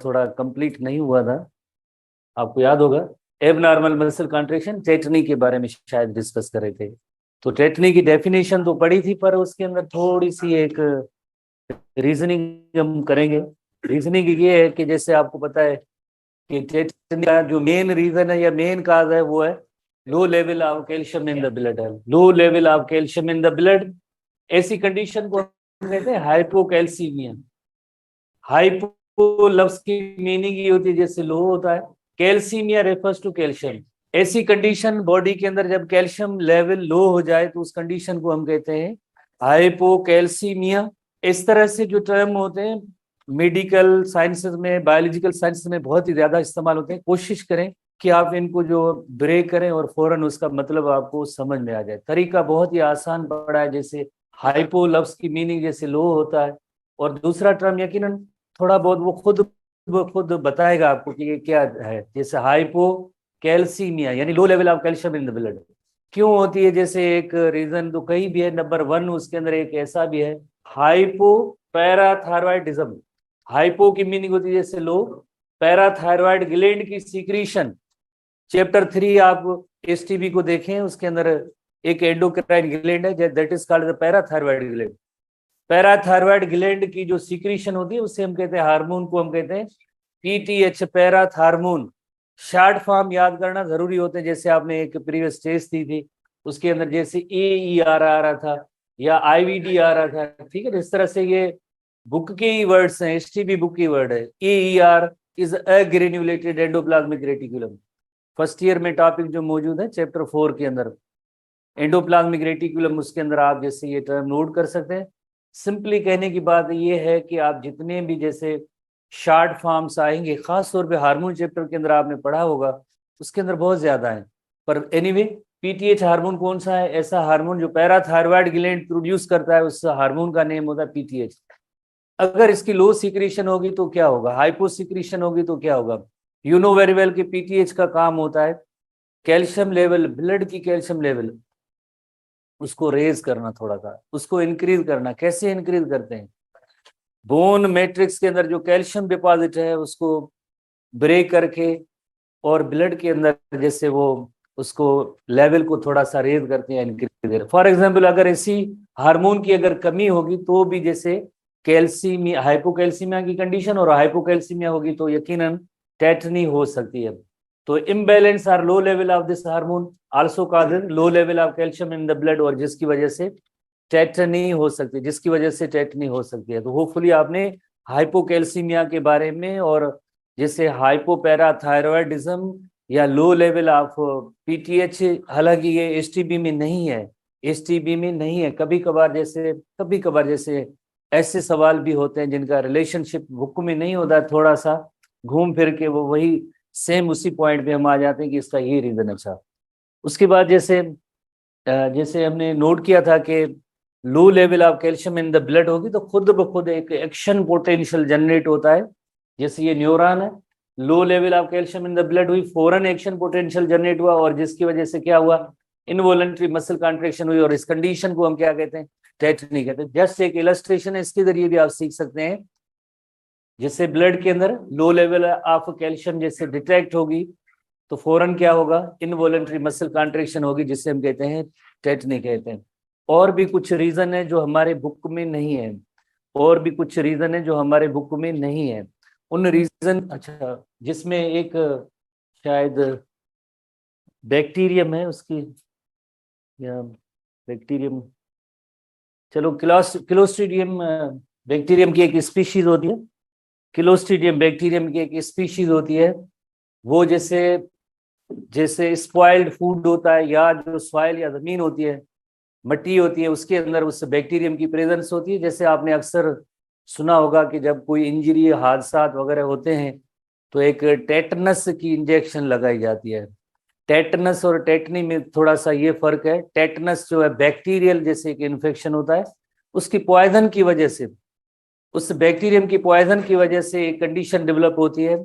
थोड़ा कंप्लीट नहीं हुआ था, आपको याद होगा। एबनॉर्मल मसल कॉन्ट्रैक्शन, टेटनी के बारे में शायद डिस्कस कर रहे थे। तो टेटनी की डेफिनेशन तो पढ़ी थी, पर उसके अंदर थोड़ी सी एक रीजनिंग हम करेंगे। रीजनिंग ये है कि जैसे आपको पता है कि टेटनी का जो मेन रीजन है या मेन काज है वो है low level of calcium in the blood है। Low level of calcium in the blood, ऐसी कंडीशन को हम कहते हैं हाइपोकैल्सीमिया। हाइपो लफ्ज की मीनिंग ये होती है जैसे लो होता है, कैल्सीमिया रेफर्स टू कैल्शियम। ऐसी कंडीशन बॉडी के अंदर जब कैल्शियम लेवल लो हो जाए तो उस कंडीशन को हम कहते हैं हाइपोकैल्सीमिया। इस तरह से जो टर्म होते हैं मेडिकल साइंसेस में, बायोलॉजिकल साइंसेस में बहुत ही ज्यादा इस्तेमाल होते हैं। कोशिश करें कि आप इनको जो ब्रेक करें और फौरन उसका मतलब आपको समझ में आ जाए। तरीका बहुत ही आसान पड़ा है। जैसे हाइपो लफ्ज की मीनिंग जैसे लो होता है, और दूसरा टर्म यकीनन थोड़ा बहुत वो खुद बताएगा आपको कि ये क्या है। जैसे हाइपो कैल्सीमिया यानी लो level of calcium in the blood क्यों होती है। जैसे एक रीजन तो कहीं भी है, नंबर 1 उसके अंदर एक ऐसा भी है, हाइपो पैराथायरॉयडिज्म। हाइपो की मीनिंग होती है जैसे लो, पैराथायरॉयड ग्लैंड की सीक्रीशन। चैप्टर 3 आप एसटीबी को देखें, उसके अंदर एक एंडोक्राइन ग्लैंड है that is called the parathyroid gland. Parathyroid gland की जो सीक्रीशन होती है उससे हम कहते हैं हार्मोन को हम कहते हैं पीटीएच, पैराथार्मोन। शॉर्ट फॉर्म याद करना जरूरी होते हैं। जैसे आपने एक प्रीवियस टेस्ट दी थी उसके अंदर जैसे AER आ रहा था या IVD आ रहा था, ठीक है। इस तरह से ये बुक के ही वर्ड्स हैं, एसटीबी बुक की वर्ड है। AER is agranulated endoplasmic reticulum. First year में टॉपिक जो मौजूद है चैप्टर 4 के अंदर, एंडोप्लाज्मिक रेटिकुलम, उसके अंदर आप जैसे ये टर्म नोट कर सकते हैं। सिंपली कहने की बात ये है कि आप जितने भी जैसे शॉर्ट फॉर्म्स आएंगे, खास तौर पे हार्मोन चैप्टर के अंदर आपने पढ़ा होगा, उसके अंदर बहुत ज्यादा है। पर एनीवे पीटीएच हार्मोन कौन सा है? ऐसा हार्मोन जो पैराथायरॉयड ग्लैंड प्रोड्यूस करता है, उस हार्मोन का नेम होता है पीटीएच। अगर इसकी लो सिक्रीशन होगी तो क्या होगा, हाइपो सिक्रीशन होगी तो क्या होगा। यू नो वेरी वेल कि पीटीएच का काम होता है कैल्शियम लेवल, ब्लड की कैल्शियम लेवल उसको रेज करना, थोड़ा सा उसको इंक्रीज करना। कैसे इंक्रीज करते हैं? बोन मैट्रिक्स के अंदर जो कैल्शियम डिपॉजिट है उसको ब्रेक करके और ब्लड के अंदर जैसे वो उसको लेवल को थोड़ा सा रेज करते हैं, इंक्रीज। फॉर एग्जांपल अगर इसी हार्मोन की अगर कमी होगी तो भी जैसे कैल्सीमिया, हाइपोकैल्सीमिया की कंडीशन, और हाइपोकैल्सीमिया होगी तो यकीनन टेटनी हो सकती है। तो imbalance or low level of this hormone also causes low level of calcium in the blood, और जिसकी वजह से टेटनी हो सकती है, जिसकी वजह से टेटनी हो सकती है। तो होपफुली आपने हाइपोकैल्सीमिया के बारे में, और जैसे हाइपोपैराथायरॉयडिज्म या लो लेवल ऑफ पीटीएच, हालांकि ये एसटीबी में नहीं है, एसटीबी में नहीं है। कभी कभार जैसे ऐसे सवाल भी होते हैं जिनका रिलेशनशिप बुक में नहीं होता, थोड़ा सा घूम फिर के वो वही सेम उसी पॉइंट पे हम आ जाते हैं कि इसका ये रीजन। अच्छा, उसके बाद जैसे जैसे हमने नोट किया था कि लो level of calcium in the blood होगी तो खुद ब खुद एक एक्शन पोटेंशियल जनरेट होता है। जैसे ये न्यूरॉन है, low level of calcium in the blood हुई, फौरन एक्शन पोटेंशियल जनरेट हुआ, और जिसकी वजह से क्या हुआ, इनवॉलंटरी मसल कॉन्ट्रेक्शन हुई, और इस कंडीशन को हम क्या कहते हैं, टेटनी कहते हैं। जस्ट एक इलस्ट्रेशन है, इसके जरिए भी आप सीख सकते हैं। जैसे ब्लड के अंदर लो लेवल ऑफ कैल्शियम जैसे डिटेक्ट होगी तो फौरन क्या होगा, इनवॉलंटरी मसल कॉन्ट्रेक्शन होगी, जिससे हम कहते हैं टेटनी कहते हैं। और भी कुछ रीजन है जो हमारे बुक में नहीं है, और भी कुछ रीजन है जो हमारे बुक में नहीं है। उन रीजन, अच्छा, जिसमें एक शायद बैक्टीरियम है उसकी, या बैक्टीरियम, चलो क्लोस्ट्रीडियम बैक्टीरियम की एक स्पीशीज होती है, क्लोस्ट्रीडियम बैक्टीरियम की एक स्पीशीज होती है। वो जैसे जैसे स्पॉइल्ड फूड होता है, या जो सॉइल या जमीन होती है, मिट्टी होती है, उसके अंदर उस बैक्टीरियम की प्रेजेंस होती है। जैसे आपने अक्सर सुना होगा कि जब कोई इंजरी, हादसा वगैरह होते हैं तो एक टेटनस की इंजेक्शन लगाई जाती है। टेटनस और टेटनी में थोड़ा सा ये फर्क है। टेटनस जो है बैक्टीरियल जैसे एक इन्फेक्शन होता है, उसकी पॉइजन की वजह से, उस बैक्टीरियम की पॉइजन की वजह से एक कंडीशन डेवलप होती है,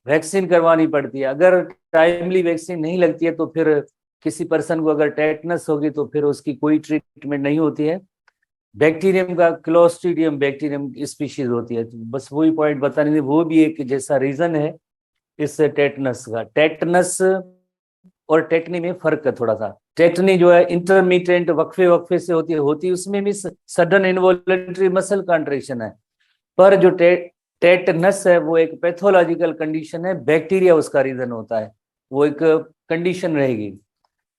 वैक्सीन करवानी पड़ती है। अगर टाइमली वैक्सीन नहीं लगती है तो फिर किसी पर्सन को अगर टेटनस होगी तो फिर उसकी कोई ट्रीटमेंट नहीं होती है। बैक्टीरियम का क्लोस्ट्रीडियम बैक्टीरियम स्पीशीज होती है। तो बस वही पॉइंट बताने थे, वो भी एक जैसा रीजन है इस टेटनस का। टेटनस और टेटनी में फर्क है थोड़ा सा। टेटनी जो है इंटरमीडिएट वक्फे वक्फे से होती उसमें भी सडन इनवॉलंटरी मसल कॉन्ट्रेक्शन है। पर जो टेटनस है वो एक पैथोलॉजिकल कंडीशन है, बैक्टीरिया उसका रीजन होता है, वो एक कंडीशन रहेगी।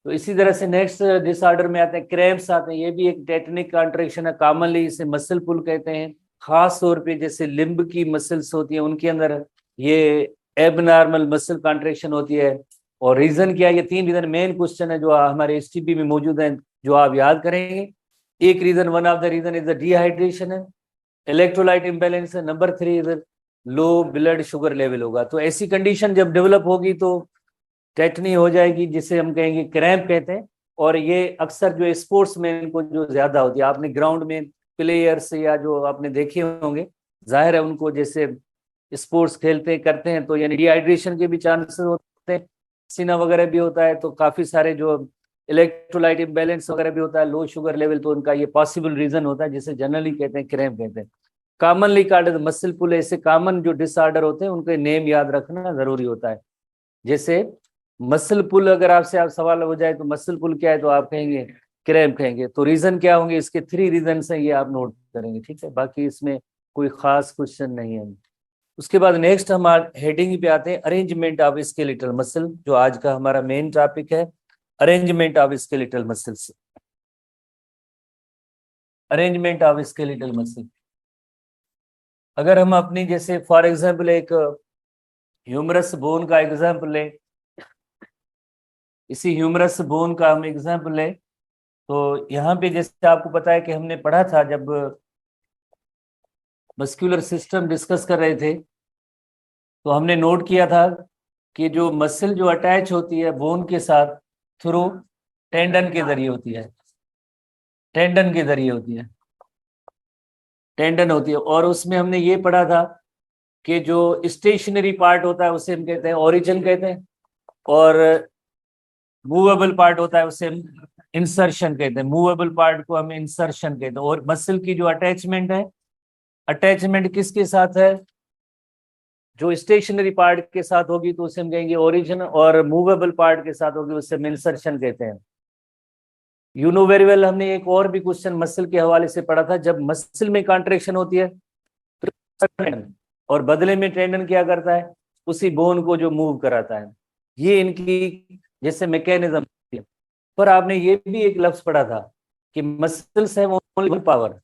तो इसी तरह से नेक्स्ट डिसऑर्डर में आते हैं क्रैम्प्स आते हैं, ये भी एक टेटनिक कॉन्ट्रेक्शन है, कॉमनली इसे मसल पुल कहते हैं। खास तौर पे जैसे लिम्ब की मसल्स होती है उनके अंदर ये एबनॉर्मल मसल कॉन्ट्रेक्शन होती है। और रीजन क्या है, ये 3 रीजन मेन क्वेश्चन है जो हमारे एसटीपी में मौजूद है, जो आप याद करेंगे। एक reason, one of the reason is the dehydration है, इलेक्ट्रोलाइट इम्बैलेंस है, नंबर 3 इधर लो ब्लड शुगर लेवल होगा। तो ऐसी कंडीशन जब डेवलप होगी तो टेटनी हो जाएगी, जिसे हम कहेंगे क्रैम्प कहते हैं। और ये अक्सर जो स्पोर्ट्स मैन को जो ज्यादा होती है, आपने ग्राउंड में प्लेयर्स या जो आपने देखे होंगे, जाहिर है उनको जैसे स्पोर्ट्स खेलते करते हैं तो यानी डिहाइड्रेशन के भी चांसेस होते हैं, सीना वगैरह भी होता है, तो काफी सारे जो इलेक्ट्रोलाइट इम्बैलेंस वगैरह भी होता है, लो शुगर लेवल, तो उनका ये पॉसिबल रीजन होता है जिसे जनरली कहते हैं क्रैम्प कहते हैं। कॉमनली कॉल्ड मसल पुल, ऐसे कॉमन जो डिसऑर्डर होते हैं उनके नेम याद रखना जरूरी होता है। जैसे मसल पुल, अगर आपसे आप सवाल हो जाए तो मसल पुल क्या है, तो आप कहेंगे क्रैम्प कहेंगे। तो रीजन क्या होंगे, इसके 3 रीजन है, ये आप नोट करेंगे, ठीक है। बाकी इसमें कोई खास क्वेश्चन नहीं है। उसके बाद नेक्स्ट हम हेडिंग पे आते हैं, अरेंजमेंट ऑफ स्केलेटल मसल, जो आज का हमारा मेन टॉपिक है, arrangement of skeletal muscles. Arrangement of skeletal muscle, अगर हम अपनी जैसे फॉर एग्जांपल एक ह्यूमरस बोन का एग्जांपल लें, इसी ह्यूमरस बोन का हम एग्जांपल लें, तो यहाँ पे जैसे आपको पता है कि हमने पढ़ा था जब मस्कुलर सिस्टम डिस्कस कर रहे थे, तो हमने नोट किया था कि जो मसल जो अटैच होती है बोन के साथ थ्रू टेंडन के जरिए होती है, टेंडन के जरिए होती है, टेंडन होती है। और उसमें हमने ये पढ़ा था कि जो स्टेशनरी पार्ट होता है उसे हम कहते हैं ओरिजिन कहते हैं, और मूवेबल पार्ट होता है उसे हम इंसर्शन कहते हैं, मूवेबल पार्ट को हम इंसर्शन कहते हैं। और मसल की जो अटैचमेंट है, अटैचमेंट किसके साथ है, जो स्टेशनरी पार्ट के साथ होगी तो उसे हम कहेंगे ओरिजिन, और मूवेबल पार्ट के साथ होगी उसे हम इंसर्शन कहते हैं। यू नो वेरी वेल, हमने एक और भी क्वेश्चन मसल के हवाले से पढ़ा था, जब मसल में कॉन्ट्रेक्शन होती है और बदले में टेंडन क्या करता है, उसी बोन को जो मूव कराता है, ये इनकी जैसे मैकेनिज्म। पर आपने ये भी एक लफ्ज पढ़ा था कि मसल्स है ओनली पावर,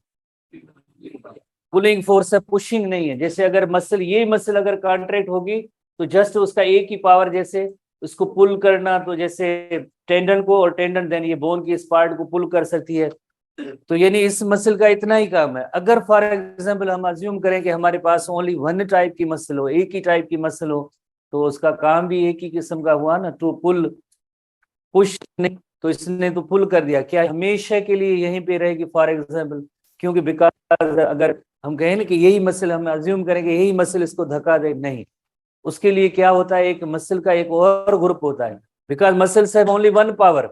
पुलिंग फोर्स है, पुशिंग नहीं है। जैसे अगर मसल, ये मसल अगर कॉन्ट्रैक्ट होगी तो जस्ट उसका एक ही पावर, जैसे उसको पुल करना, तो जैसे टेंडन को, और टेंडन देन ये बोन की इस पार्ट को पुल कर सकती है। तो यानी इस मसल का इतना ही काम है। अगर फॉर एग्जांपल हम अज्यूम करें कि हमारे पास ओनली वन टाइप की मसल हो, एक ही टाइप की मसल हो, तो उसका काम भी एक ही किस्म का हुआ ना, तो पुल पुश नहीं, तो इसने तो पुल कर दिया, क्या हमेशा के लिए यहीं पे रहेगी फॉर एग्जांपल, क्योंकि बिकॉज अगर हम कहें ना कि यही मसल, हम अज्यूम करेंगे यही मसल इसको धक्का दे, नहीं, उसके लिए क्या होता है, एक मसल का एक और ग्रुप होता है, because muscles have only one power,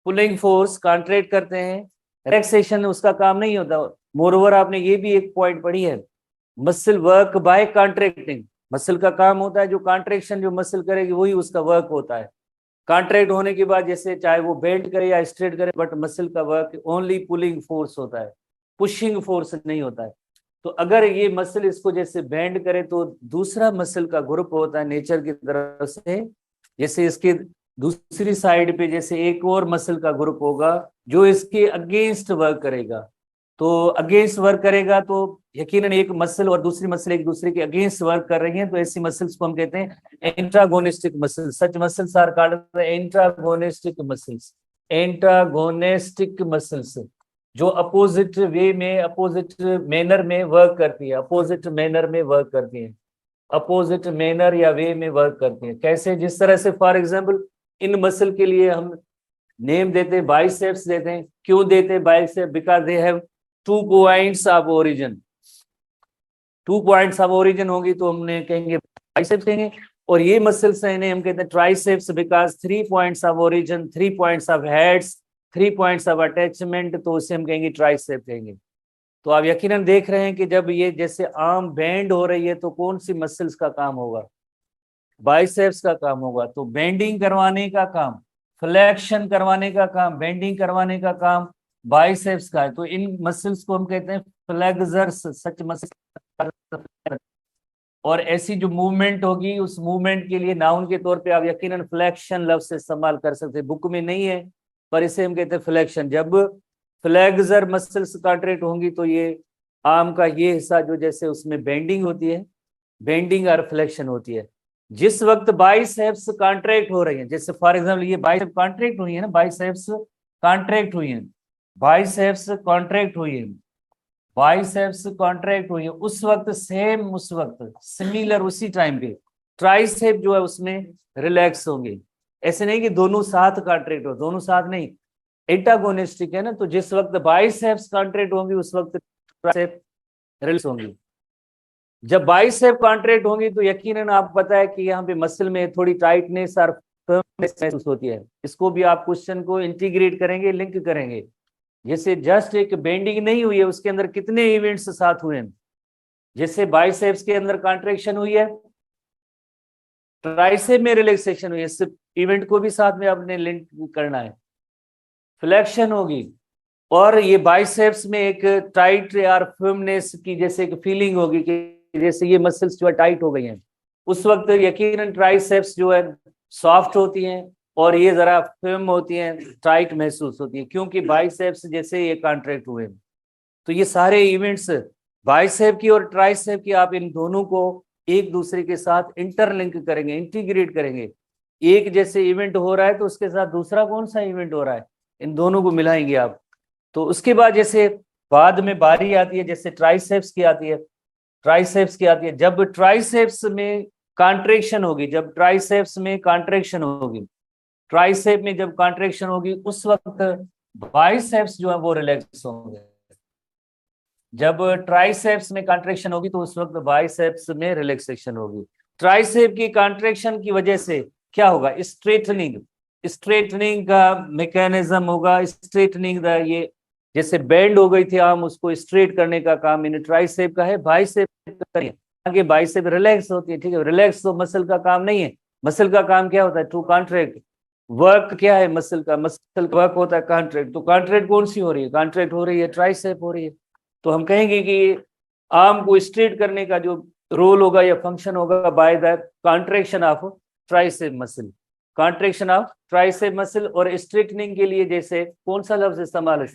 pulling force contract करते हैं, रिलैक्सेशन उसका काम नहीं होता। मोरओवर आपने ये भी एक पॉइंट पढ़ी है, muscle work by contracting, muscle का काम होता है जो कॉन्ट्रैक्शन जो मसल करेगी वही उसका वर्क होता है। कॉन्ट्रैक्ट होने के बाद जैसे चाहे वो बेंड करे या स्ट्रेट करे, बट मसल का वर्क ओनली पुलिंग फोर्स होता है, पुशिंग फोर्स नहीं होता है। तो अगर ये मसल इसको जैसे बेंड करे तो दूसरा मसल का ग्रुप होता है नेचर की तरफ से, जैसे इसके दूसरी साइड पे जैसे एक और मसल का ग्रुप होगा जो इसके अगेंस्ट वर्क करेगा। तो अगेंस्ट वर्क करेगा तो यकीनन एक मसल और दूसरी मसल एक दूसरे के अगेंस्ट वर्क कर रही हैं, तो ऐसी मसल्स को हम कहते हैं antagonistic muscles. Such muscles are called antagonistic muscles, antagonistic muscles, जो अपोजिट वे में, अपोजिट मैनर में वर्क करती है, अपोजिट मैनर में वर्क करती है, अपोजिट मैनर या वे में वर्क करती है। कैसे, जिस तरह से फॉर एग्जांपल इन मसल के लिए हम नेम देते हैं, बाइसेप्स देते हैं, क्यों देते हैं bicep, because they have 2 points of origin, 2 points of origin होगी तो हमने कहेंगे बाइसेप्स कहेंगे। और ये मसल्स हैं, इन्हें हम कहते हैं triceps, because 3 points of origin, 3 points of heads, 3 points of attachment, तो उसे हम कहेंगे ट्राइसेप कहेंगे। तो आप यकीनन देख रहे हैं कि जब ये जैसे आर्म बेंड हो रही है तो कौन सी मसल्स का काम होगा, बाइसेप्स का काम होगा। तो बेंडिंग करवाने का काम, फ्लेक्शन करवाने का काम, बेंडिंग करवाने का काम बाइसेप्स का है। तो इन मसल्स को हम कहते हैं फ्लेक्सर्स, सच मसल। और ऐसी जो मूवमेंट होगी उस मूवमेंट के लिए नाउन के तौर पे आप यकीनन फ्लेक्शन लफ्ज से इस्तेमाल कर सकते हैं, बुक में नहीं है पर इसे हम कहते हैं फ्लेक्शन। जब फ्लेक्सर मसल्स कॉन्ट्रैक्ट होंगी तो ये आर्म का ये हिस्सा जो जैसे उसमें बेंडिंग होती है, बेंडिंग और फ्लेक्शन होती है। जिस वक्त बाइसेप्स कॉन्ट्रैक्ट हो रही है, जैसे फॉर एग्जांपल ये बाइसेप कॉन्ट्रैक्ट हुई है ना, बाइसेप्स कॉन्ट्रैक्ट हुई है, बाइसेप्स कॉन्ट्रैक्ट हुई है, बाइसेप्स कॉन्ट्रैक्ट हुई है, उस वक्त सेम, उस वक्त सिमिलर उसी टाइम पे ट्राइसेप जो है उसमें रिलैक्स होंगे। ऐसे नहीं कि दोनों साथ कॉन्ट्रैक्ट हो, दोनों साथ नहीं, एंटागोनिस्टिक है ना। तो जिस वक्त बाइसेप्स कॉन्ट्रैक्ट होंगी उस वक्त ट्राइसेप रिलैक्स होंगी। जब बाइसेप कॉन्ट्रैक्ट होंगी तो यकीनन आपको पता है कि यहाँ पे मसल में थोड़ी टाइटनेस और फर्मनेस महसूस होती है। इसको भी आप क्वेश्चन को इंटीग्रेट करेंगे, लिंक करेंगे। जैसे जस्ट एक बेंडिंग नहीं हुई है, उसके अंदर कितने इवेंट्स साथ हुए हैं। जैसे बाइसेप्स के अंदर कॉन्ट्रैक्शन हुई है, ट्राइसेप में रिलैक्सेशन हुई है, इस इवेंट को भी साथ में आपने लिंक करना है। फ्लेक्शन होगी और ये बाइसेप्स में एक टाइट या फर्मनेस की जैसे एक फीलिंग होगी कि जैसे ये मसल्स जो है टाइट हो गई हैं। उस वक्त यकीनन ट्राइसेप्स जो है सॉफ्ट होती हैं और ये जरा फर्म होती हैं, टाइट महसूस होती है, क्योंकि बाइसेप्स जैसे ये कॉन्ट्रैक्ट हुए। तो ये सारे इवेंट्स बाइसेप की और ट्राइसेप की, आप इन दोनों को एक दूसरे के साथ इंटरलिंक करेंगे, इंटीग्रेट करेंगे। एक जैसे इवेंट हो रहा है तो उसके साथ दूसरा कौन सा इवेंट हो रहा है, इन दोनों को मिलाएंगे आप। तो उसके बाद जैसे बाद में बारी आती है जैसे ट्राइसेप्स की आती है, ट्राइसेप्स की आती है। जब ट्राइसेप्स में कॉन्ट्रैक्शन होगी, जब ट्राइसेप्स में कॉन्ट्रैक्शन होगी, ट्राइसेप में जब कॉन्ट्रैक्शन होगी उस वक्त बाइसेप्स जो है वो रिलैक्स होंगे। जब ट्राइसेप्स में कॉन्ट्रैक्शन होगी तो उस वक्त बाइसेप्स में रिलैक्सेशन होगी। ट्राइसेप की कॉन्ट्रैक्शन की वजह से क्या होगा, स्ट्रेटनिंग, स्ट्रेटनिंग का मैकेनिज्म होगा। स्ट्रेटनिंग द ये जैसे बेंड हो गई थी आर्म, उसको स्ट्रेट करने का काम इन ट्राइसेप का है, बाइसेप आगे बाइसेप रिलैक्स होती है। ठीक है, रिलैक्स तो मसल का काम नहीं है। मसल का काम क्या होता है, टू कॉन्ट्रैक्ट। वर्क क्या है मसल का, मसल वर्क होता है कॉन्ट्रैक्ट। तो कॉन्ट्रैक्ट कौन सी हो रही है, कॉन्ट्रैक्ट हो रही है ट्राइसेप हो रही है। तो हम कहेंगे कि आर्म को स्ट्रेट करने का जो रोल होगा या फंक्शन होगा by the contraction of tricep muscle, contraction of tricep muscle. और स्ट्रेटनिंग के लिए जैसे कौन सा लफ्ज इस्तेमाल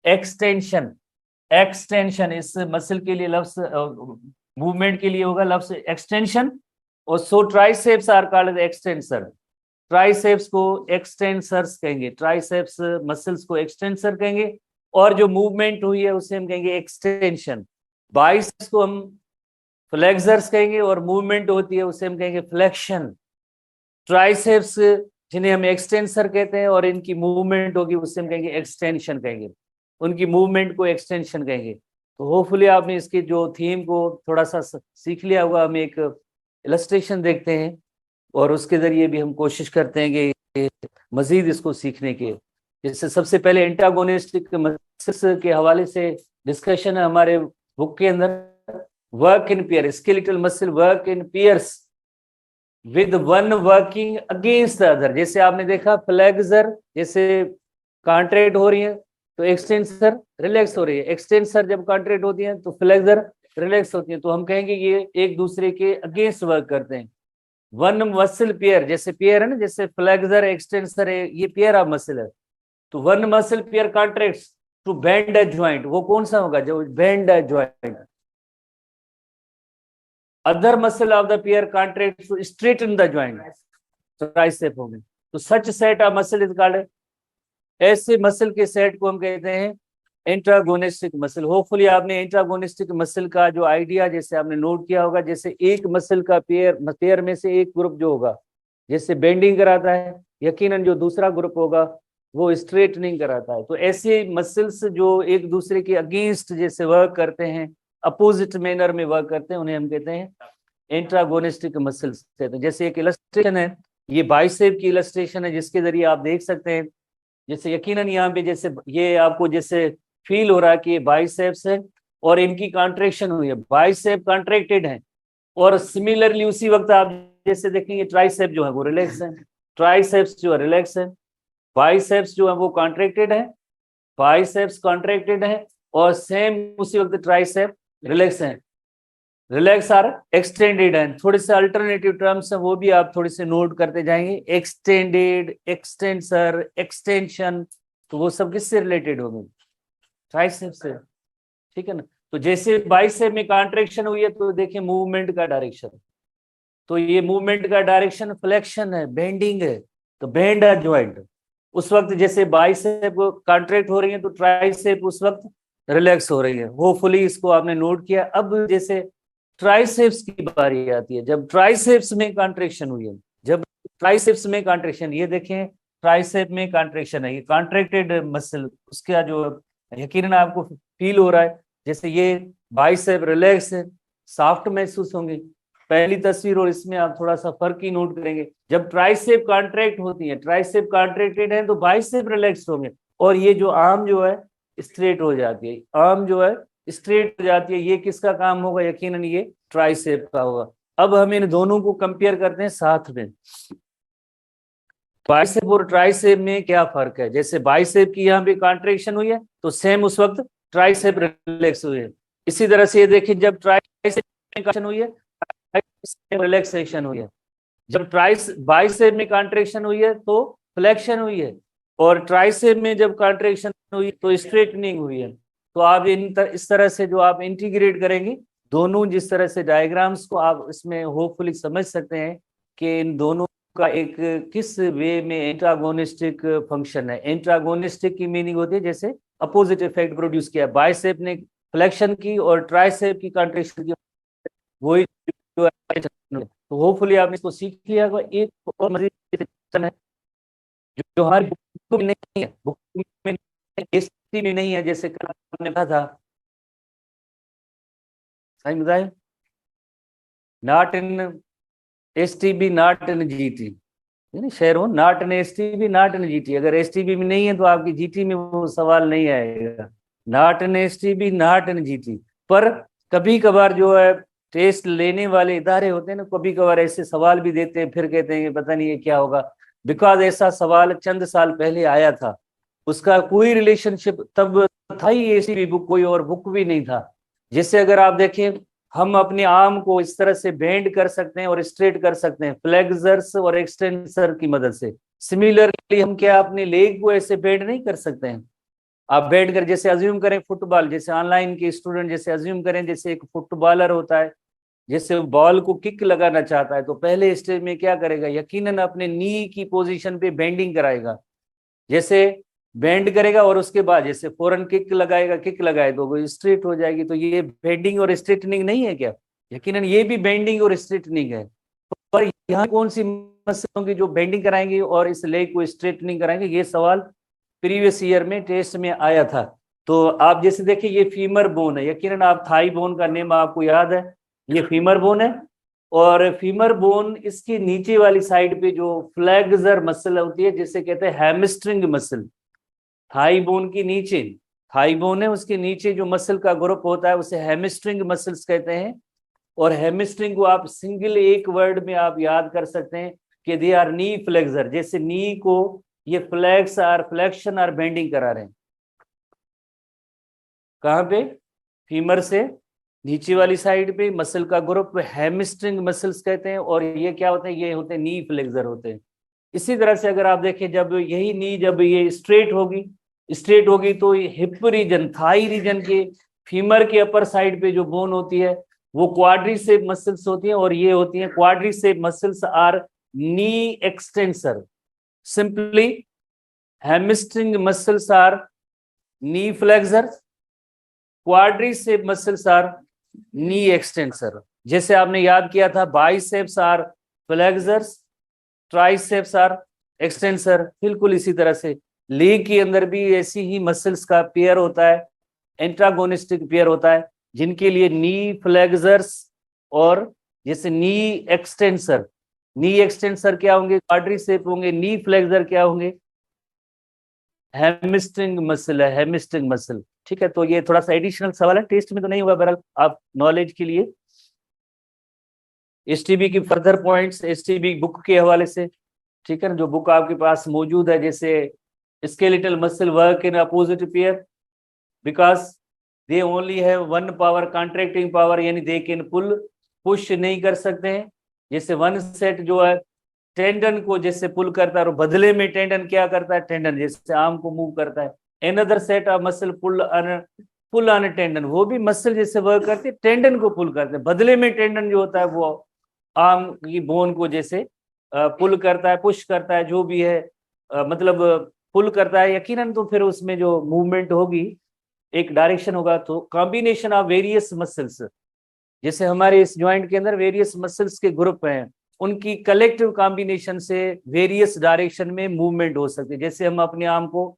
एक्सटेंशन, एक्सटेंशन इस मसल के लिए लफ्ज, मूवमेंट के लिए होगा लफ्ज एक्सटेंशन। और so triceps are called extensor, triceps को एक्सटेंसर्स कहेंगे, ट्राइसेप्स मसल्स को एक्सटेंसर कहेंगे। और जो मूवमेंट हुई है उसे हम कहेंगे एक्सटेंशन। बाइसेप्स को हम फ्लेक्सर्स कहेंगे और मूवमेंट होती है उसे हम कहेंगे फ्लेक्शन। ट्राइसेप्स जिन्हें हम एक्सटेंसर कहते हैं और इनकी मूवमेंट होगी उसे हम कहेंगे एक्सटेंशन कहेंगे, उनकी मूवमेंट को एक्सटेंशन कहेंगे। तो होपफुली आपने इसकी जो थीम को थोड़ा सा सीख लिया होगा। हम एक इलस्ट्रेशन देखते हैं और उसके जरिए भी हम कोशिश करते हैं कि मजीद इसको सीखने के। जैसे सबसे पहले एंटागोनिस्टिक मसल्स के हवाले से डिस्कशन है हमारे बुक के अंदर। Work in pair, skeletal muscle work in pairs with one working against the other. जैसे आपने देखा फ्लेक्सर जैसे कॉन्ट्रैक्ट हो रही है तो एक्सटेंसर रिलैक्स हो रही है, एक्सटेंसर जब कॉन्ट्रैक्ट होती है तो फ्लेक्सर रिलैक्स होती है। तो हम कहेंगे ये एक दूसरे के अगेंस्ट वर्क करते हैं। वन मसल पेयर, जैसे पेयर है ना, जैसे फ्लेक्सर एक्सटेंसर है, ये पेयर ऑफ मसल है। तो one muscle pair contracts to bend a joint, वो कौन सा होगा जो bend a joint. Other muscle of the pair contracts to straighten the joint, tricep हो गई। तो such set of muscle is called, ऐसे मसल के सेट को हम कहते हैं इंट्रागोनिस्टिक मसल। होपफुली आपने इंट्रागोनिस्टिक मसल का जो आइडिया जैसे आपने नोट किया होगा, जैसे एक मसल का पेयर में से एक ग्रुप जो होगा जैसे बेंडिंग कराता है, यकीनन जो दूसरा ग्रुप होगा वो स्ट्रेटनिंग कराता है। तो ऐसे मसल्स जो एक दूसरे के अगेंस्ट जैसे वर्क करते हैं, अपोजिट मैनर में वर्क करते हैं, उन्हें हम कहते हैं इंट्रागोनिस्टिक मसल्स कहते हैं। जैसे एक इलस्ट्रेशन है, ये बाइसेप की इलस्ट्रेशन है जिसके जरिए आप देख सकते हैं जैसे यकीनन यहाँ पे जैसे ये आपको जैसे फील हो रहा है कि ये बाइसेप्स है और इनकी कॉन्ट्रेक्शन हुई है, बाइसेप कॉन्ट्रैक्टेड है। और सिमिलरली उसी वक्त आप जैसे देखेंगे ट्राइसेप जो है वो रिलैक्स है, ट्राइसेप्स जो है रिलैक्स है, बाइसेप्स जो है वो कॉन्ट्रैक्टेड है, बाइसेप्स कॉन्ट्रैक्टेड है, और सेम उसी वक्त ट्राइसेप रिलैक्स है, रिलैक्स आर एक्सटेंडेड है। थोड़े से अल्टरनेटिव टर्म्स हैं वो भी आप थोड़े से नोट करते जाएंगे, एक्सटेंडेड, एक्सटेंसर, एक्सटेंशन, तो वो सब किससे रिलेटेड होंगे, ट्राइसेप से, ठीक है ना। तो जैसे बाइसेप में कॉन्ट्रैक्शन हुई है तो देखिए मूवमेंट का डायरेक्शन, तो ये मूवमेंट का डायरेक्शन फ्लेक्शन है, बेंडिंग है, तो बेंड है ज्वाइंट। उस वक्त जैसे बाइसेप कॉन्ट्रैक्ट हो रही है तो ट्राइसेप उस वक्त रिलैक्स हो रही है। होपफुली इसको आपने नोट किया। अब जैसे ट्राइसेप्स की बारी आती है, जब ट्राइसेप्स में कॉन्ट्रैक्शन हुई है, जब ट्राइसेप्स में कॉन्ट्रैक्शन, ये देखें ट्राइसेप में कॉन्ट्रैक्शन है, ये कॉन्ट्रैक्टेड मसल, उसका जो यकीनन आपको फील हो रहा है जैसे ये बाइसेप रिलैक्स है, सॉफ्ट महसूस होंगे। पहली तस्वीर और इसमें आप थोड़ा सा फर्क ही नोट करेंगे, जब ट्राइसेप कॉन्ट्रैक्ट होती है, ट्राइसेप कॉन्ट्रैक्टेड है तो बाइसेप रिलैक्स होंगे, और ये जो आर्म जो है स्ट्रेट हो जाती है, आर्म जो है स्ट्रेट हो जाती है। ये किसका काम होगा, यकीनन ये ट्राइसेप का होगा। अब हम इन दोनों को कंपेयर करते हैं साथ में, बाइसेप और ट्राइसेप में क्या फर्क है। जैसे बाइसेप की यहाँ पे कॉन्ट्रैक्शन हुई है तो सेम उस वक्त ट्राइसेप रिलैक्स हुई है। इसी तरह से ये देखिए जब ट्राइसेप में कॉन्ट्रैक्शन हुई है, रिलैक्सेशन हुई है, जब बाइसेप में कॉन्ट्रैक्शन हुई है तो फ्लेक्शन हुई है, और ट्राइसेप में जब कॉन्ट्रैक्शन हुई तो स्ट्रेटनिंग हुई है। तो आप इस तरह से जो आप इंटीग्रेट करेंगे दोनों, जिस तरह से डायग्राम्स को आप इसमें होपफुली समझ सकते हैं कि इन दोनों का एक किस वे में एंटागोनिस्टिक फंक्शन है। एंटागोनिस्टिक की मीनिंग होती है जैसे अपोजिट इफेक्ट प्रोड्यूस किया, बाइसेप ने फ्लेक्शन की और ट्राइसेप की कॉन्ट्रैक्शन की, वही तो होपफुली आपने इसको सीख लिया होगा। एक और मजीद है जो हमारी बुक में नहीं है, बुक में एसटी में नहीं है, जैसे कल आपने कहा था, सही बताया, not in STB not in GT, शेयर हो not in STB not in GT. अगर एसटीबी में नहीं है तो आपकी जीटी में वो सवाल नहीं आएगा, not in STB not in GT. पर कभी कभार जो है टेस्ट लेने वाले इदारे होते हैं ना, कभी कभार ऐसे सवाल भी देते हैं, फिर कहते हैं कि पता नहीं ये क्या होगा, बिकॉज ऐसा सवाल चंद साल पहले आया था, उसका कोई रिलेशनशिप तब था ही एसटीबी बुक, कोई और बुक भी नहीं था। जैसे अगर आप देखें हम अपने आर्म को इस तरह से बेंड कर सकते हैं और स्ट्रेट कर सकते हैं फ्लेक्सर्स और एक्सटेंसर की मदद से। सिमिलरली हम क्या अपने लेग को ऐसे बेंड नहीं कर सकते हैं। आप बेंड कर, जैसे अज्यूम करें फुटबॉल, जैसे ऑनलाइन के स्टूडेंट जैसे अज्यूम करें जैसे एक फुटबॉलर होता है, जैसे बॉल को किक लगाना चाहता है तो पहले स्टेज में क्या करेगा, यकीनन अपने नी की पोजीशन पे बेंडिंग कराएगा, जैसे बेंड करेगा और उसके बाद जैसे फौरन किक लगाएगा, किक लगाए तो वो स्ट्रेट हो जाएगी। तो ये बेंडिंग और स्ट्रेटनिंग नहीं है क्या, यकीनन ये भी बेंडिंग और स्ट्रेटनिंग है। पर यहाँ कौन सी मसले होंगी जो बेंडिंग कराएंगे और इस लेग को स्ट्रेटनिंग कराएंगे, ये सवाल प्रीवियस ईयर में टेस्ट में आया था। तो आप जैसे देखिए ये फीमर बोन है, यकीनन आप थाई बोन का नेम आपको याद है, ये फीमर बोन है, और फीमर बोन इसकी नीचे वाली साइड पे जो फ्लैगजर मसल होती है जिसे कहते हैं हैमस्ट्रिंग मसल, थाई बोन की नीचे, थाई बोन है उसके नीचे जो मसल का ग्रुप होता है उसे हैमस्ट्रिंग मसल्स कहते हैं। और हैमस्ट्रिंग को आप सिंगल एक वर्ड में आप याद कर सकते हैं कि दे आर नी फ्लेक्सर, जैसे नी को ये flex or flexion or bending करा रहे हैं, कहाँ पे, फीमर से नीचे वाली साइड पे मसल का ग्रुप हैमस्ट्रिंग मसल्स कहते हैं, और ये क्या होते हैं, ये होते हैं नी फ्लेक्सर होते हैं। इसी तरह से अगर आप देखें जब यही नी जब ये स्ट्रेट होगी, स्ट्रेट होगी तो ये हिप रीजन, थाई रीजन के फीमर के अपर साइड पे जो बोन होती है वो क्वाड्रिसेप मसल्स होती हैं, और ये होती हैं quadricep muscles are knee extensor. Simply hamstring muscles are knee flexor, quadricep muscles are knee extensor. जैसे आपने याद किया था biceps are flexors, triceps are extensor, बिल्कुल इसी तरह से लेग के अंदर भी ऐसी ही मसल्स का पेयर होता है, एंटागोनिस्टिक पेयर होता है, जिनके लिए नी फ्लेक्सर्स और जैसे नी एक्सटेंसर, नी एक्सटेंसर क्या होंगे, क्वाड्रिसेप होंगे, नी फ्लेक्सर क्या होंगे, हैमस्ट्रिंग मसल है, हैमस्ट्रिंग मसल। ठीक है, तो ये थोड़ा सा एडिशनल सवाल है, टेस्ट में तो नहीं होगा, बहरहाल आप नॉलेज के लिए। एसटीबी की फर्दर पॉइंट्स एसटीबी बुक के हवाले से, ठीक है ना, जो बुक आपके पास मौजूद है, जैसे skeletal muscle work in opposite pair because they only have one power, contracting power, यानी दे कैन पुल, पुश नहीं कर सकते हैं। जैसे वन सेट जो है टेंडन को जैसे पुल करता है, और बदले में टेंडन क्या करता है, टेंडन जैसे आर्म को मूव करता है। Another set of muscle pull on tendon, वो भी मसल जैसे वर्क करती है, टेंडन को पुल करते हैं, बदले में टेंडन जो होता है वो आर्म की बोन को जैसे पुल करता है, पुश करता है, जो भी है मतलब पुल करता है यकीनन। तो फिर उसमें जो मूवमेंट होगी, एक डायरेक्शन होगा, तो कॉम्बिनेशन ऑफ वेरियस मसल्स, जैसे हमारे इस ज्वाइंट के अंदर वेरियस मसल्स के ग्रुप हैं, उनकी कलेक्टिव कॉम्बिनेशन से वेरियस डायरेक्शन में मूवमेंट हो सकती है। जैसे हम अपने आर्म को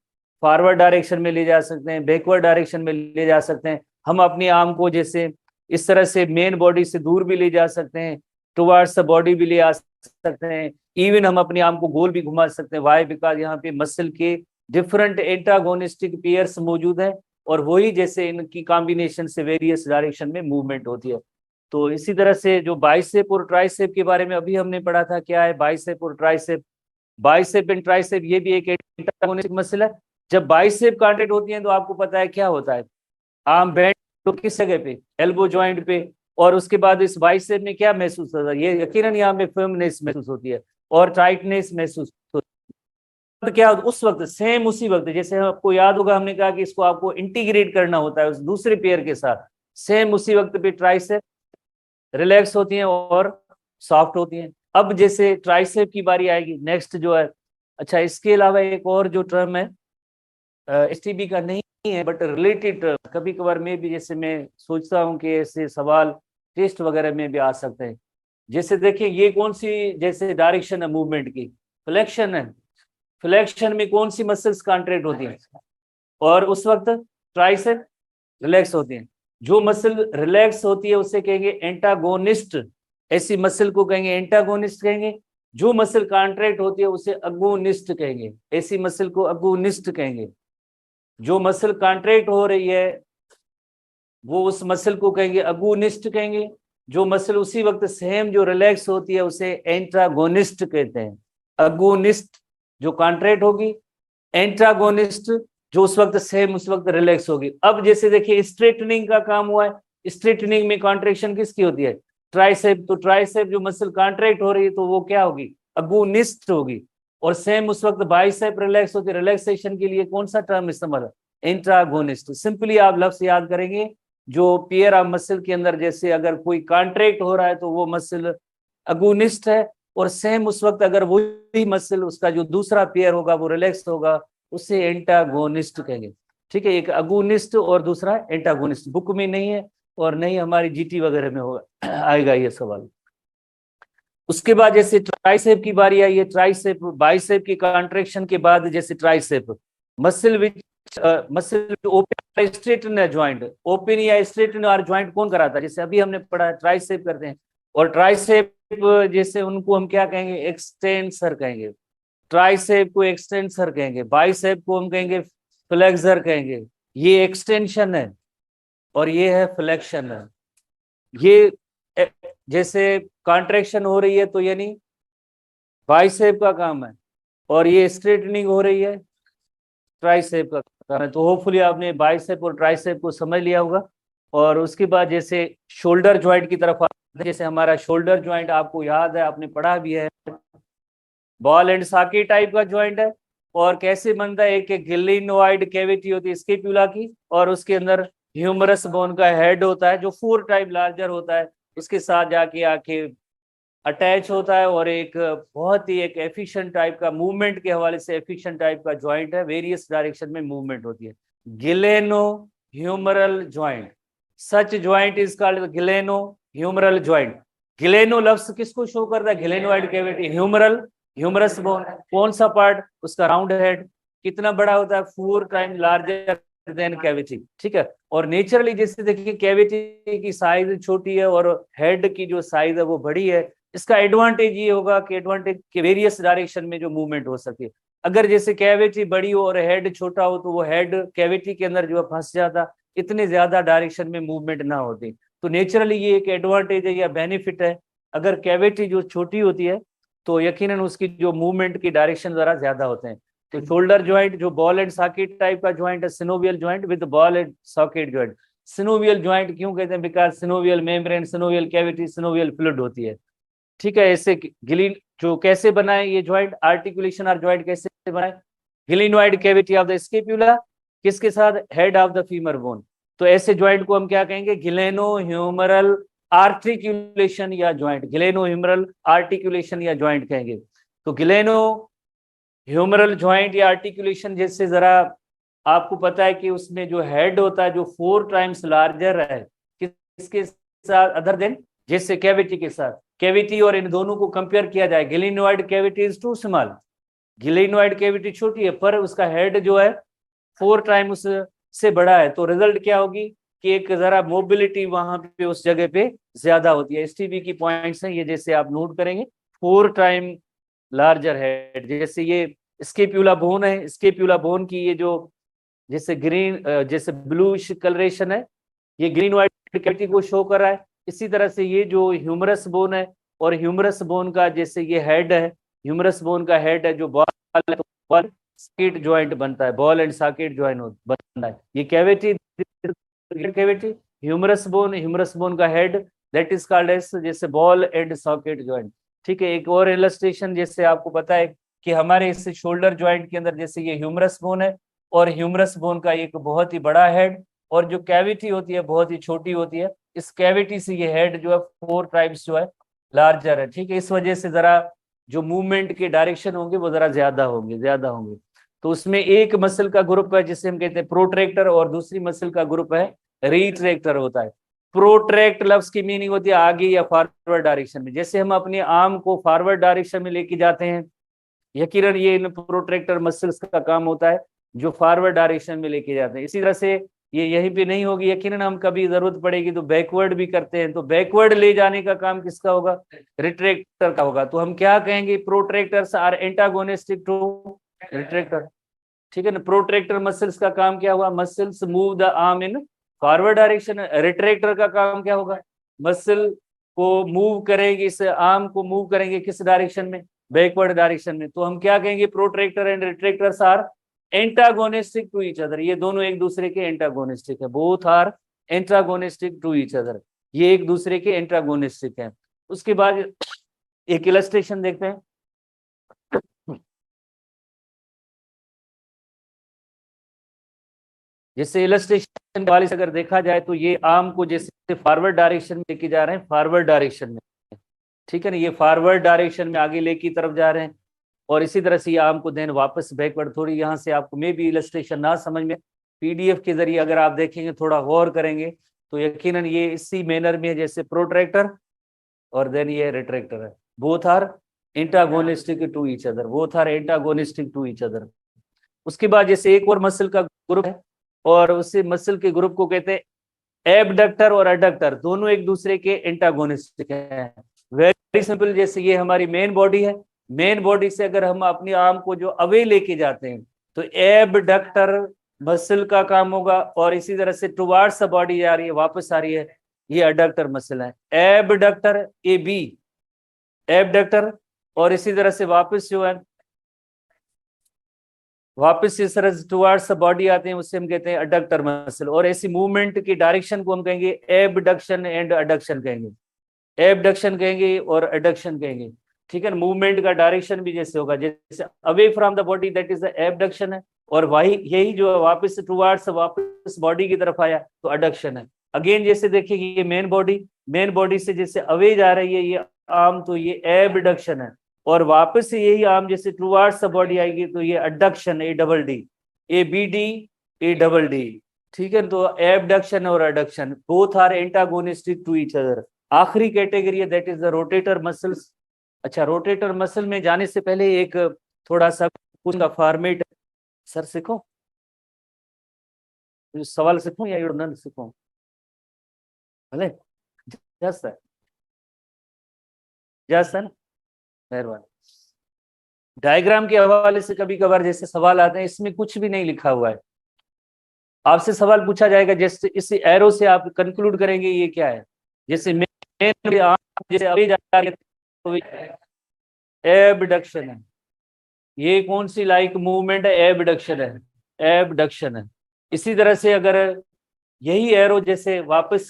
फॉरवर्ड डायरेक्शन में ले जा सकते हैं, बैकवर्ड डायरेक्शन में ले जा सकते हैं, हम अपने आर्म को जैसे इस तरह से मेन बॉडी से दूर भी ले जा सकते हैं, टुवर्ड्स द बॉडी भी ले आ सकते हैं, इवन हम अपने आर्म को गोल भी घुमा सकते हैं। वाई? बिकॉज यहाँ पे मसल के डिफरेंट एंटागोनिस्टिक पेयर्स मौजूद हैं, और वही जैसे इनकी कॉम्बिनेशन से वेरियस डायरेक्शन में मूवमेंट होती है। तो इसी तरह से जो बाइसेप और ट्राइसेप के बारे में अभी हमने पढ़ा था, क्या है बाइसेप और ट्राइसेप? बाइसेप एंड ट्राइसेप ये भी एक एंटागोनिस्टिक मसल है। जब बाइसेप कॉन्ट्रैक्ट होती है तो आपको पता है क्या होता है, आर्म बेंड तो किस जगह पे, एल्बो जॉइंट पे, और उसके बाद इस बाइसेप में क्या महसूस होता है, ये यकीनन यहाँ पे फर्मनेस महसूस होती है और टाइटनेस महसूस होती है। तो क्या होता है उस वक्त, सेम उसी वक्त, जैसे आपको याद होगा हमने कहा कि इसको आपको इंटीग्रेट करना होता है उस दूसरे पेयर के साथ, सेम उसी वक्त पे ट्राइसेप रिलैक्स होती हैं और सॉफ्ट होती हैं। अब जैसे ट्राइसेप की बारी आएगी नेक्स्ट जो है। अच्छा, इसके अलावा एक और जो टर्म है, एसटीबी का नहीं है बट रिलेटेड, कभी कभार में भी जैसे मैं सोचता हूँ कि ऐसे सवाल टेस्ट वगैरह में भी आ सकते हैं। जैसे देखिए ये कौन सी जैसे डायरेक्शन है मूवमेंट की, फ्लेक्शन है, फ्लेक्शन में कौन सी मसल्स कॉन्ट्रैक्ट होती हैं, और उस वक्त ट्राइसेप रिलैक्स होती हैं। जो मसल रिलैक्स होती है उसे कहेंगे एंटागोनिस्ट, ऐसी मसल को कहेंगे एंटागोनिस्ट कहेंगे। जो मसल कॉन्ट्रैक्ट होती है उसे अगोनिस्ट कहेंगे, ऐसी मसल को अगोनिस्ट कहेंगे। जो मसल कॉन्ट्रैक्ट हो रही है वो उस मसल को कहेंगे अगोनिस्ट कहेंगे। जो मसल उसी वक्त सेम जो रिलैक्स होती है उसे एंटागोनिस्ट कहते हैं। अगोनिस्ट जो कॉन्ट्रैक्ट होगी, एंटागोनिस्ट जो उस वक्त सेम उस वक्त रिलैक्स होगी। अब जैसे देखिए स्ट्रेटनिंग का काम हुआ है, स्ट्रेटनिंग में कॉन्ट्रैक्शन किसकी होती है, ट्राइसेप। तो ट्राइसेप जो मसल कॉन्ट्रैक्ट हो रही है तो वो क्या होगी, अगोनिस्ट होगी। और सेम उस वक्त बाइसेप रिलैक्स होती है, रिलैक्सेशन के लिए कौन सा टर्म इस्तेमाल है, एंटागोनिस्ट। सिंपली आप लफ्ज याद करेंगे, जो पेयर ऑफ मसल के अंदर जैसे अगर कोई कॉन्ट्रैक्ट हो रहा है तो वो मसल अगोनिस्ट है, और सेम उस वक्त अगर वही मसल उसका जो दूसरा पेयर होगा वो रिलैक्स होगा, उसे एंटागोनिस्ट कहेंगे। ठीक है, एक अगोनिस्ट और दूसरा एंटागोनिस्ट। बुक में नहीं है और नहीं हमारी जीटी वगैरह में होगा, आएगा ये सवाल। उसके बाद जैसे ट्राइसेप की बारी आई है, ट्राइसेप बाइसेप की कॉन्ट्रैक्शन के बाद जैसे tricep muscle which muscle open straighten joint, open या स्ट्रेटन और जॉइंट कौन कराता है, जैसे अभी हमने पढ़ा ट्राइसेप करते हैं। और ट्राइसेप जैसे उनको हम क्या कहेंगे, एक्सटेंसर कहेंगे। ट्राइसेप को एक्सटेंसर कहेंगे, बाइसेप को हम कहेंगे फ्लेक्सर कहेंगे। ये एक्सटेंशन है और ये है फ्लेक्शन है। ये जैसे कॉन्ट्रैक्शन हो रही है तो यानी बाइसेप का काम है, और ये स्ट्रेटनिंग हो रही है ट्राइसेप का काम है। तो होपफुली आपने बाइसेप और ट्राइसेप को समझ लिया होगा। और उसके बाद जैसे शोल्डर ज्वाइंट की तरफ आते हैं, जैसे हमारा शोल्डर ज्वाइंट आपको याद है, आपने पढ़ा भी है, बॉल एंड सॉकेट टाइप का ज्वाइंट है। और कैसे बनता है, एक ग्लिनोइड कैविटी होती है स्केपुला की, और उसके अंदर ह्यूमरस बोन का हेड होता है जो 4 टाइप लार्जर होता है, उसके साथ जाके आके अटैच होता है। और एक बहुत ही एक एफिशिएंट टाइप का मूवमेंट के हवाले से एफिशिएंट टाइप का ज्वाइंट है, वेरियस डायरेक्शन में मूवमेंट होती है, glenohumeral joint. Such joint is called glenohumeral joint. Gleno लफ्ज किसको शो करता है, glenoid cavity, humeral humerus bone कौन सा पार्ट, उसका राउंड हेड कितना बड़ा होता है, 4 टाइम लार्जर देन कैविटी। ठीक है, और नेचुरली जैसे देखिए कैविटी की साइज छोटी है और हेड की जो साइज है वो बड़ी है। इसका एडवांटेज ये होगा कि एडवांटेज के वेरियस डायरेक्शन में जो मूवमेंट हो सके। अगर जैसे कैविटी बड़ी हो और हेड छोटा हो तो वो हेड कैविटी के अंदर जो है फंस जाता, इतने ज्यादा डायरेक्शन में मूवमेंट ना होती। तो नेचुरली ये एक एडवांटेज है या बेनिफिट है। अगर कैविटी जो छोटी होती है तो यकीनन उसकी जो मूवमेंट की डायरेक्शन जरा ज्यादा होते हैं। तो शोल्डर ज्वाइंट जो बॉल एंड सॉकेट टाइप का ज्वाइंट है, synovial joint with ball and socket joint. Synovial joint क्यों कहते हैं? Because synovial membrane, synovial cavity, synovial fluid होती है। ठीक है। ऐसे गिलीन जो कैसे बनाए ये ज्वाइंट, आर्टिकुलेशन और ज्वाइंट कैसे बनाए? गिलिनोइड कैविटी ऑफ द स्केपुला किसके साथ? Head of the femur bone. तो ऐसे ज्वाइंट को हम क्या कहेंगे? गिलेनो ह्यूमरल आर्टिकुलेशन या ज्वाइंट, गिलेनो ह्यूमरल आर्टिकुलेशन या ज्वाइंट कहेंगे। तो गिलेनो ह्यूमरल ज्वाइंट या आर्टिकुलेशन जैसे जरा आपको पता है कि उसमें जो हेड होता है जो 4 टाइम्स लार्जर है किसके साथ? अदर देन जैसे कैविटी के साथ। कैविटी और इन दोनों को कंपेयर किया जाए, glenoid cavity is too small, glenoid cavity छोटी है पर उसका हेड जो है 4 टाइम उससे बड़ा है। तो रिजल्ट क्या होगी कि एक जरा मोबिलिटी वहां पे उस जगह पे ज्यादा होती है। एसटीबी की पॉइंट्स हैं ये, जैसे आप नोट करेंगे 4 टाइम लार्जर हेड। जैसे ये स्केप्यूला बोन है, स्केप्यूला बोन की ये जो जैसे ग्रीन जैसे ब्लूइश कलरेशन है, ये ग्रीन व्हाइट कैविटी को शो कर रहा है। इसी तरह से ये जो ह्यूमरस बोन है और ह्यूमरस बोन का जैसे ये हेड है, ह्यूमरस बोन का हेड है जो बॉल है तो बॉल सॉकेट ज्वाइंट बनता है, बॉल एंड सॉकेट ज्वाइंट बनता है। ये कैविटी कैविटी ह्यूमरस बोन का head that is called as जैसे बॉल एंड सॉकेट ज्वाइंट। ठीक है। एक और इलस्ट्रेशन जैसे आपको पता है कि हमारे इस शोल्डर ज्वाइंट के अंदर जैसे ये ह्यूमरस बोन है और ह्यूमरस बोन का एक बहुत ही बड़ा हेड और जो कैविटी होती है बहुत ही छोटी होती है। इस कैविटी से ये हेड जो है 4 टाइम्स जो है लार्जर है। ठीक है। इस वजह से जरा जो मूवमेंट के डायरेक्शन होंगे वो जरा ज्यादा होंगे। तो उसमें एक मसल का ग्रुप है जिसे हम कहते हैं प्रोट्रैक्टर और दूसरी मसल का ग्रुप है रिट्रैक्टर होता है। प्रोट्रैक्ट लफ्ज की मीनिंग होती है आगे या फॉरवर्ड डायरेक्शन में। जैसे हम अपने आर्म को फॉरवर्ड डायरेक्शन में लेके जाते हैं, यकीनन ये इन प्रोट्रैक्टर मसल्स का काम होता है जो फॉरवर्ड डायरेक्शन में लेके जाते हैं। इसी तरह से ये यहीं पे नहीं होगी, यकीनन हम कभी जरूरत पड़ेगी तो बैकवर्ड भी करते हैं, तो बैकवर्ड ले जाने का काम किसका होगा? रिट्रैक्टर का होगा। तो हम क्या कहेंगे? प्रोट्रैक्टर्स आर एंटागोनिस्टिक टू रिट्रैक्टर। ठीक है ना। प्रोट्रैक्टर मसल्स का काम क्या हुआ? Muscles move the arm in forward direction. Retractor का काम क्या होगा? मसल को मूव करेंगे, इस आर्म को मूव करेंगे किस डायरेक्शन में? बैकवर्ड डायरेक्शन में। तो हम क्या कहेंगे? Protractor and retractors are antagonistic to each other. ये दोनों एक दूसरे के एंटागोनिस्टिक है, both are antagonistic to each other. ये एक दूसरे के एंटागोनिस्टिक है। उसके बाद एक इलस्ट्रेशन देखते हैं। जैसे इलस्ट्रेशन वाले से अगर देखा जाए तो ये आर्म को जैसे फॉरवर्ड डायरेक्शन में लेके जा रहे हैं, फॉरवर्ड डायरेक्शन में। ठीक है ना। ये फॉरवर्ड डायरेक्शन में आगे ले की तरफ जा रहे हैं और इसी तरह से ये आर्म को देन वापस बैकवर्ड। थोड़ी यहाँ से आपको मे भी इलस्ट्रेशन ना समझ में, पीडीएफ के जरिए अगर आप देखेंगे, थोड़ा गौर करेंगे तो यकीनन ये इसी मैनर में है जैसे प्रोट्रैक्टर और देन ये रिट्रैक्टर है। Both are antagonistic to each other, both are antagonistic to each other. उसके बाद जैसे एक और मसल का ग्रुप है और उसी मसल के ग्रुप को कहते हैं एबडक्टर और अडक्टर। दोनों एक दूसरे के एंटागोनिस्टिक हैं। Very simple. जैसे ये हमारी मेन बॉडी है, मेन बॉडी से अगर हम अपनी आर्म को जो अवे लेके जाते हैं तो एबडक्टर मसल का काम होगा और इसी तरह से टुवार्ड्स द बॉडी आ रही है, वापस आ रही है, ये अडक्टर मसल है। एबडक्टर ए बी, एबडक्टर, और इसी तरह से वापस जो है वापस इस तरह टुवार्ड्स द बॉडी आते हैं, उससे हम कहते हैं अडक्टर मसल। और ऐसी मूवमेंट की डायरेक्शन को हम कहेंगे एबडक्शन एंड अडक्शन कहेंगे, एबडक्शन कहेंगे और अडक्शन कहेंगे। ठीक है ना। मूवमेंट का डायरेक्शन भी जैसे होगा, जैसे away from the body that is the abduction है, और वही यही जो वापस टुवार्ड्स वापस बॉडी की तरफ आया तो अडक्शन है। अगेन जैसे देखिए ये मेन बॉडी से जैसे अवे जा रही है ये आर्म, तो ये एबडक्शन है, और वापस से यही आर्म जैसे टुवार्ड्स द बॉडी आएगी तो ये adduction, A double D, A B D, A double D. ठीक है। तो एबडक्शन और adduction both are antagonistic to each other. आखिरी कैटेगरी है that is the rotator muscles. अच्छा, रोटेटर मसल में जाने से पहले एक थोड़ा सा पूछूंगा फॉर्मेट। सर सीखो, सवाल सीखूं या यूडनल सीखूं? भले यस सर, यस सर, मेहरबानी। डायग्राम के हवाले से कभी कभार जैसे सवाल आते हैं, इसमें कुछ भी नहीं लिखा हुआ है, आपसे सवाल पूछा जाएगा, जैसे इस एरो से आप कंक्लूड करेंगे ये क्या है, जैसे जैसे अभी एबडक्शन है, ये कौन सी लाइक मूवमेंट है, एबडक्शन है, एबडक्शन है। इसी तरह से अगर यही एरो जैसे वापस,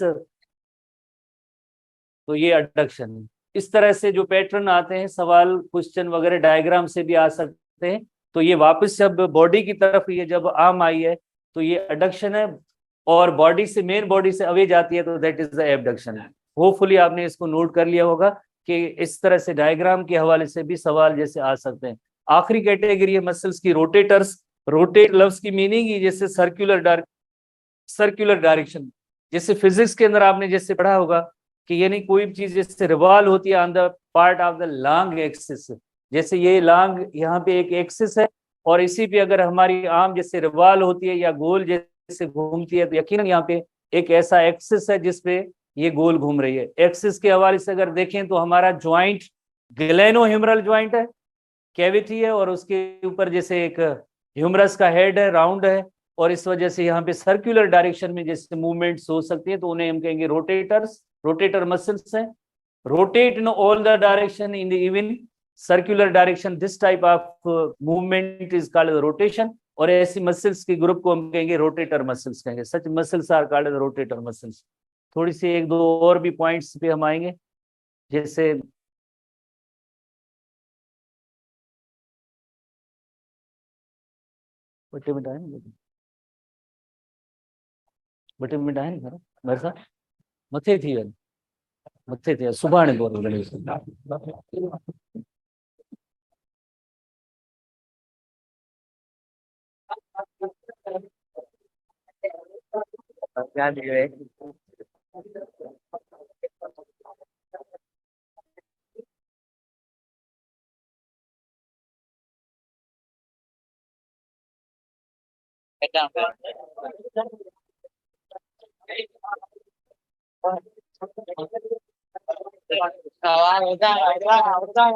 तो ये अडक्शन है। इस तरह से जो पैटर्न आते हैं सवाल क्वेश्चन वगैरह डायग्राम से भी आ सकते हैं। तो ये वापस जब बॉडी की तरफ ये जब आर्म आई है तो ये अडक्शन है, और बॉडी से मेन बॉडी से अवे जाती है तो that is the abduction. Hopefully आपने इसको नोट कर लिया होगा कि इस तरह से डायग्राम के हवाले से भी सवाल जैसे आ सकते हैं। आखिरी कैटेगरी है मसल्स की, रोटेटर्स। रोटेट लफ्ज की मीनिंग ही जैसे सर्कुलर डायरेक्शन। जैसे फिजिक्स के अंदर आपने जैसे पढ़ा होगा कि यानी कोई भी चीज जैसे रिवॉल्व होती है on the part of the long axis, जैसे ये लॉन्ग यहाँ पे एक एक्सिस है, और इसी पे अगर हमारी आर्म जैसे रिवॉल्व होती है या गोल जैसे घूमती है तो यकीनन यहाँ पे एक ऐसा एक्सिस है जिसपे ये गोल घूम रही है। एक्सिस के हवाले से अगर देखें तो हमारा ज्वाइंट ग्लेनोह्यूमरल ज्वाइंट है, कैविटी है, और उसके ऊपर जैसे एक ह्यूमरस का हेड है, राउंड है, और इस वजह से यहाँ पे सर्कुलर डायरेक्शन में जैसे मूवमेंट्स हो सकती है तो उन्हें हम कहेंगे रोटेटर्स, रोटेटर मसल्स हैं। Rotate in all the direction in the even circular direction, this type of movement is called rotation. और ऐसी मसल्स के ग्रुप को हम कहेंगे रोटेटर मसल्स कहेंगे। Such muscles are called rotator muscles. थोड़ी सी एक दो और भी पॉइंट्स पे हम आएंगे, जैसे बटे मिनट आए ना, बटे मिनट आए ना मेरे साथ मथे थी वञ, मथे ते सुभाणे बोल गणेश। क्या दिए है?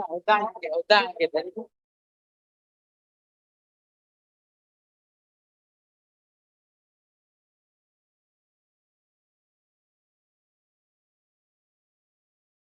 होता है